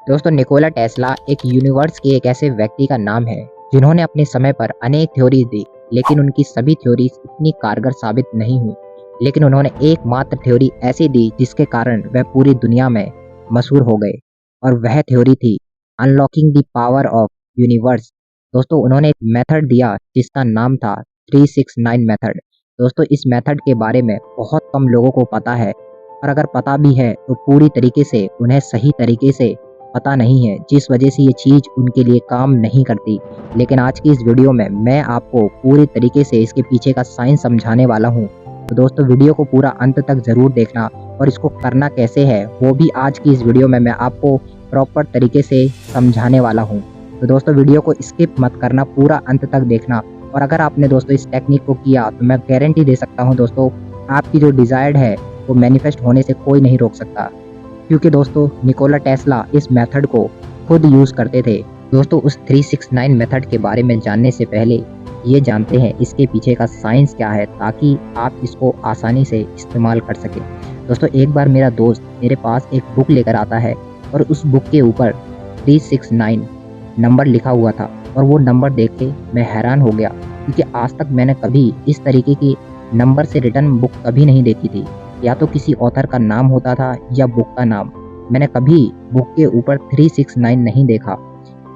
दोस्तों Nikola Tesla एक universe के एक ऐसे व्यक्ति का नाम है जिन्होंने अपने समय पर अनेक थ्योरीज दी, लेकिन उनकी सभी थ्योरीज इतनी कारगर साबित नहीं हुई। लेकिन उन्होंने एकमात्र थ्योरी ऐसी दी जिसके कारण वह पूरी दुनिया में मशहूर हो गए, और वह थ्योरी थी unlocking the power of universe. दोस्तों उन्होंने एक मेथड दिया जिसका नाम था 369 मेथड। दोस्तों इस मेथड के बारे में बहुत कम लोगों को पता है, और अगर पता भी है तो पूरी तरीके से उन्हें सही तरीके से पता नहीं है, जिस वजह से ये चीज़ उनके लिए काम नहीं करती। लेकिन आज की इस वीडियो में मैं आपको पूरी तरीके से इसके पीछे का साइंस समझाने वाला हूँ। तो दोस्तों वीडियो को पूरा अंत तक ज़रूर देखना, और इसको करना कैसे है वो भी आज की इस वीडियो में मैं आपको प्रॉपर तरीके से समझाने वाला हूँ। तो दोस्तों वीडियो को स्किप मत करना, पूरा अंत तक देखना। और अगर आपने दोस्तों इस टेक्निक को किया तो मैं गारंटी दे सकता हूँ दोस्तों, आपकी जो डिज़ायर्ड है वो मैनिफेस्ट होने से कोई नहीं रोक सकता, क्योंकि दोस्तों निकोला टेस्ला इस मेथड को खुद यूज़ करते थे। दोस्तों उस 369 मेथड के बारे में जानने से पहले ये जानते हैं इसके पीछे का साइंस क्या है, ताकि आप इसको आसानी से इस्तेमाल कर सकें। दोस्तों एक बार मेरा दोस्त मेरे पास एक बुक लेकर आता है, और उस बुक के ऊपर 369 नंबर लिखा हुआ था, और वो नंबर देख के मैं हैरान हो गया, क्योंकि आज तक मैंने कभी इस तरीके की नंबर से रिटर्न बुक कभी नहीं देखी थी। या तो किसी ऑथर का नाम होता था या बुक का नाम, मैंने कभी बुक के ऊपर 369 नहीं देखा।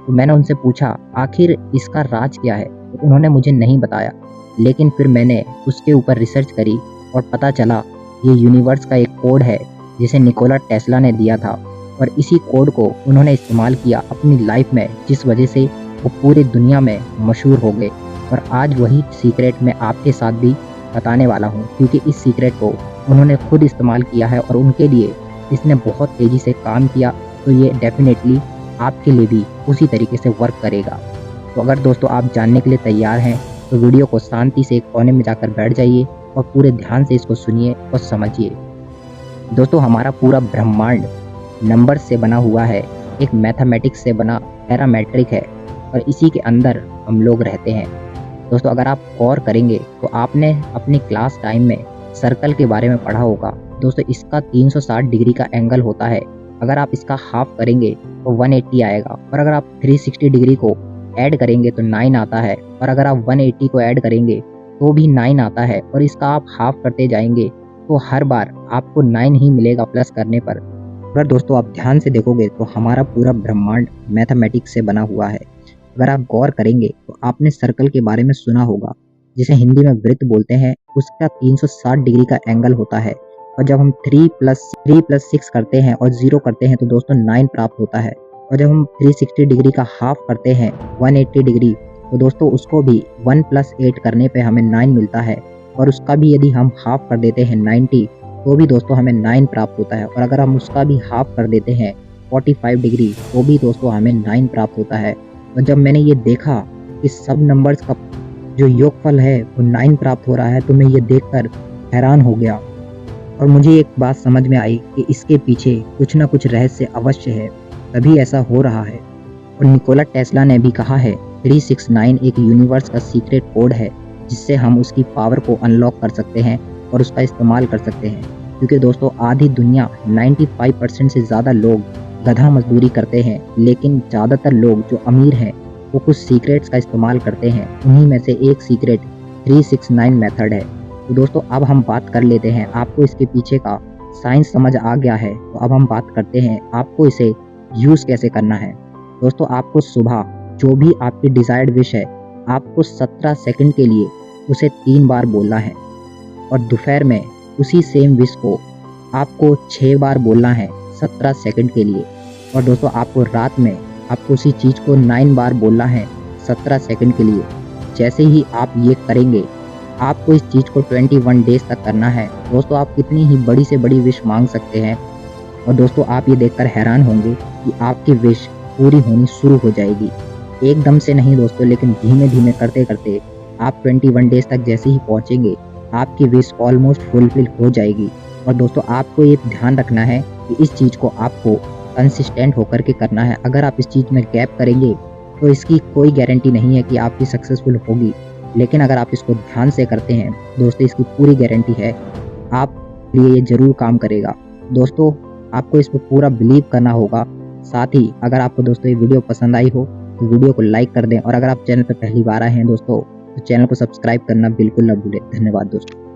तो मैंने उनसे पूछा आखिर इसका राज क्या है, तो उन्होंने मुझे नहीं बताया। लेकिन फिर मैंने उसके ऊपर रिसर्च करी और पता चला ये यूनिवर्स का एक कोड है जिसे निकोला टेस्ला ने दिया था, और इसी कोड को उन्होंने इस्तेमाल किया अपनी लाइफ में, जिस वजह से वो पूरी दुनिया में मशहूर हो गए। और आज वही सीक्रेट मैं आपके साथ भी बताने वाला हूँ, क्योंकि इस सीक्रेट को उन्होंने खुद इस्तेमाल किया है और उनके लिए इसने बहुत तेज़ी से काम किया। तो ये डेफिनेटली आपके लिए भी उसी तरीके से वर्क करेगा। तो अगर दोस्तों आप जानने के लिए तैयार हैं तो वीडियो को शांति से एक कोने में जाकर बैठ जाइए और पूरे ध्यान से इसको सुनिए और समझिए। दोस्तों हमारा पूरा ब्रह्मांड नंबर से बना हुआ है, एक मैथमेटिक्स से बना पैरामेट्रिक है, और इसी के अंदर हम लोग रहते हैं। दोस्तों अगर आप गौर करेंगे तो आपने अपनी क्लास टाइम में सर्कल के बारे में पढ़ा होगा। दोस्तों इसका 360 डिग्री का एंगल होता है। अगर आप इसका हाफ करेंगे तो 180 आएगा, और अगर आप 360 डिग्री को ऐड करेंगे तो 9 आता है, और अगर आप 180 को ऐड करेंगे तो भी 9 आता है, और इसका आप हाफ करते जाएंगे तो हर बार आपको 9 ही मिलेगा प्लस करने पर। अगर दोस्तों आप ध्यान से देखोगे तो हमारा पूरा ब्रह्मांड मैथमेटिक्स से बना हुआ है। अगर आप गौर करेंगे तो आपने सर्कल के बारे में सुना होगा, जिसे हिंदी में वृत्त बोलते हैं। उसका 360 डिग्री का एंगल होता है, और जब हम 3 प्लस 6 करते हैं और 0 करते हैं तो दोस्तों 9 प्राप्त होता है। और जब हम 360 डिग्री का हाफ करते हैं 180 डिग्री, तो दोस्तों उसको भी 1 + 8 करने पे हमें 9 मिलता है। और उसका भी यदि हम हाफ कर देते हैं 90, तो भी दोस्तों हमें 9 प्राप्त होता है। और अगर हम उसका भी हाफ कर देते हैं 45 डिग्री, तो भी दोस्तों हमें 9 प्राप्त होता है। और जब मैंने ये देखा कि सब नंबर्स का जो योगफल है वो 9 प्राप्त हो रहा है, तो मैं ये देखकर हैरान हो गया, और मुझे एक बात समझ में आई कि इसके पीछे कुछ ना कुछ रहस्य अवश्य है, तभी ऐसा हो रहा है। और निकोला टेस्ला ने भी कहा है 369 एक यूनिवर्स का सीक्रेट कोड है, जिससे हम उसकी पावर को अनलॉक कर सकते हैं और उसका इस्तेमाल कर सकते हैं। क्योंकि दोस्तों आधी दुनिया 95% से ज़्यादा लोग गधा मजदूरी करते हैं, लेकिन ज़्यादातर लोग जो अमीर हैं वो कुछ सीक्रेट्स का इस्तेमाल करते हैं। उन्हीं में से एक सीक्रेट 369 मेथड है। तो दोस्तों अब हम बात कर लेते हैं, आपको इसके पीछे का साइंस समझ आ गया है, तो अब हम बात करते हैं आपको इसे यूज़ कैसे करना है। दोस्तों आपको सुबह जो भी आपकी डिज़ायर्ड विश है, आपको 17 सेकंड के लिए उसे 3 बार बोलना है, और दोपहर में उसी सेम विश को आपको 6 बार बोलना है 17 सेकंड के लिए। और दोस्तों आपको रात में आपको उसी चीज़ को 9 बार बोलना है 17 सेकंड के लिए। जैसे ही आप ये करेंगे, आपको इस चीज़ को 21 डेज तक करना है। दोस्तों आप कितनी ही बड़ी से बड़ी विश मांग सकते हैं, और दोस्तों आप ये देखकर हैरान होंगे कि आपकी विश पूरी होनी शुरू हो जाएगी। एकदम से नहीं दोस्तों, लेकिन धीमे धीमे करते करते आप 21 डेज तक जैसे ही पहुँचेंगे, आपकी विश ऑलमोस्ट फुलफिल हो जाएगी। और दोस्तों आपको ये ध्यान रखना है कि इस चीज़ को आपको कंसिस्टेंट होकर के करना है। अगर आप इस चीज़ में गैप करेंगे तो इसकी कोई गारंटी नहीं है कि आपकी सक्सेसफुल होगी, लेकिन अगर आप इसको ध्यान से करते हैं दोस्तों, इसकी पूरी गारंटी है आप लिए ये ज़रूर काम करेगा। दोस्तों आपको इस पर पूरा बिलीव करना होगा, साथ ही अगर आपको दोस्तों ये वीडियो पसंद आई हो तो वीडियो को लाइक कर दें और अगर आप चैनल पर पहली बार आए हैं दोस्तों तो चैनल को सब्सक्राइब करना बिल्कुल ना भूलें। धन्यवाद दोस्तों।